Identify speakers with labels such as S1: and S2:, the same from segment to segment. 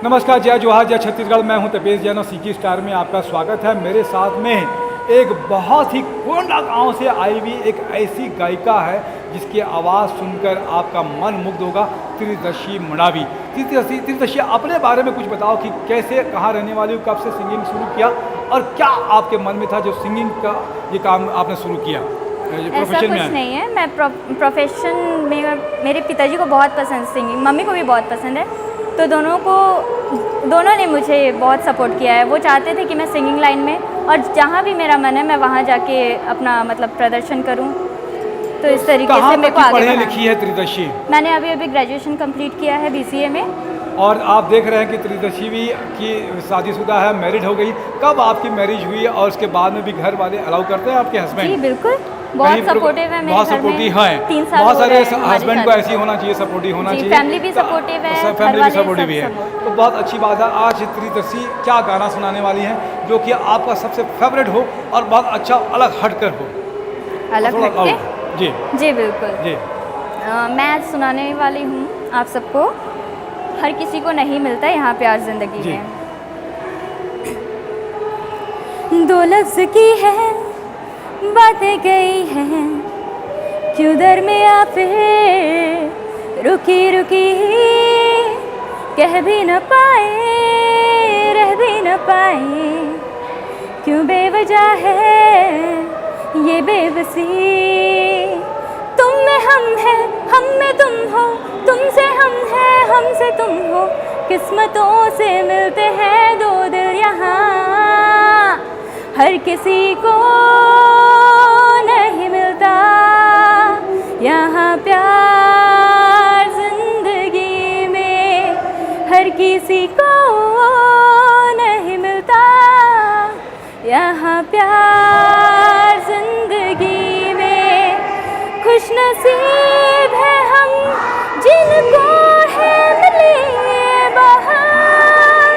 S1: नमस्कार, जय जोहार, जय छत्तीसगढ़। मैं हूं तपेश जैन और सीजी स्टार में आपका स्वागत है। मेरे साथ में एक बहुत ही कोंडा गांव से आई हुई एक ऐसी गायिका है जिसकी आवाज़ सुनकर आपका मन मुग्ध होगा, त्रिदशी मडावी। त्रिदशी, अपने बारे में कुछ बताओ कि कैसे, कहाँ रहने वाली हो, कब से सिंगिंग शुरू किया और क्या आपके मन में था जो सिंगिंग का ये काम आपने शुरू किया?
S2: ऐसा कुछ नहीं है। मैं प्रोफेशन में मेरे पिताजी को बहुत पसंद सिंगिंग, मम्मी को भी बहुत पसंद है, तो दोनों ने मुझे बहुत सपोर्ट किया है। वो चाहते थे कि मैं सिंगिंग लाइन में, और जहाँ भी मेरा मन है मैं वहाँ जाके अपना प्रदर्शन करूँ। तो इस तरीके से मेरे को आगे
S1: पढ़ी लिखी है त्रिदशी?
S2: मैंने अभी ग्रेजुएशन कंप्लीट किया है BCA में।
S1: और आप देख रहे हैं कि त्रिदशी भी की शादीशुदा है, मैरिड हो गई। कब आपकी मैरिज हुई और उसके बाद में भी घर वाले अलाउ करते हैं आपके हस्बैंड?
S2: जी बिल्कुल, बहुत सपोर्टिव है।
S1: बहुत सपोर्टिव है।
S2: 3 साल
S1: बहुत सारे हस्बैंड को ऐसी होना चाहिए, सपोर्टिव होना चाहिए।
S2: फैमिली भी सपोर्टिव है,
S1: फैमिली भी सपोर्टिव है, तो बहुत अच्छी बात है। आज त्रिदशी क्या गाना सुनाने वाली हैं जो कि आपका सबसे फेवरेट हो और बहुत अच्छा अलग हटकर हो?
S2: अलग हटके? जी बिल्कुल
S1: जी।
S2: मैं आज सुनाने वाली हूँ आप सबको, हर किसी को नहीं मिलता यहाँ प्यार जिंदगी में। दो लफ्ज़ की है बातें गई हैं, क्यों दरमियाँ पे रुकी रुकी, कह भी न पाए, रह भी न पाए, क्यों बेवजह है ये बेबसी। तुम में हम है, हम में तुम हो, तुमसे हम है, हमसे तुम हो, किस्मतों से मिलते हैं दो दिल यहाँ, हर किसी को नहीं मिलता यहाँ प्यार जिंदगी में, हर किसी को नहीं मिलता यहाँ प्यार जिंदगी में। खुश नसीब है हम जिनको है मिले बहार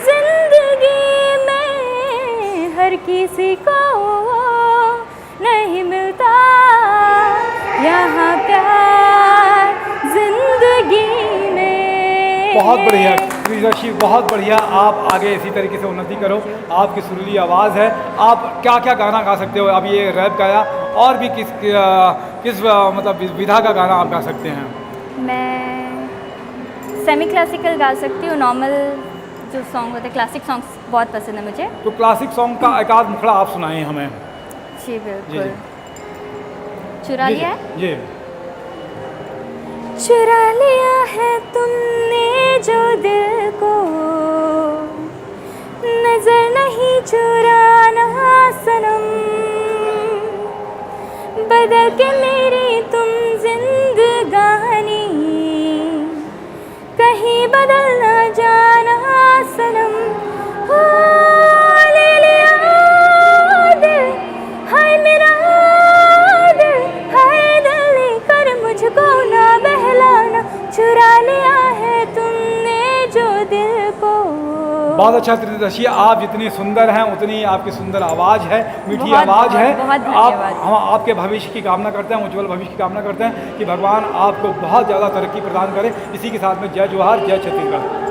S2: जिंदगी में, हर किसी को नहीं मिलता यहाँ प्यार जिंदगी में।
S1: बहुत बढ़िया त्रिदशी, बहुत बढ़िया। आप आगे इसी तरीके से उन्नति करो। आपकी सुरीली आवाज़ है। आप क्या क्या गाना गा सकते हो? अब ये रैप गाया, और भी किस विधा का गाना आप गा सकते हैं?
S2: मैं सेमी क्लासिकल गा सकती हूँ। नॉर्मल जो सॉन्ग होते हैं, क्लासिक सॉन्ग्स बहुत पसंद है मुझे।
S1: तो क्लासिक सॉन्ग का एक आध मुखड़ा आप सुनाएं हमें।
S2: जी बिल्कुल। चुरा लिया है?
S1: जी।
S2: चुरा लिया है तुमने जो दिल को, नजर नहीं चुराना सनम, बदल के मेरी तुम जिंदगानी, कहीं बदल ना जाना सनम। हो ले लिया दिल, हाय मेरा दिल, हाय दिल लेकर मुझको ना बहलाना, चुरा लिया है तुमने जो दिल को।
S1: बहुत अच्छा त्रिदशी, आप जितनी सुंदर हैं उतनी आपकी सुंदर आवाज़ है, मीठी आवाज़ है। हम आपके भविष्य की कामना करते हैं, उज्जवल भविष्य की कामना करते हैं कि भगवान आपको बहुत ज़्यादा तरक्की प्रदान करे। इसी के साथ में जय जोहार, जय छत्तीसगढ़।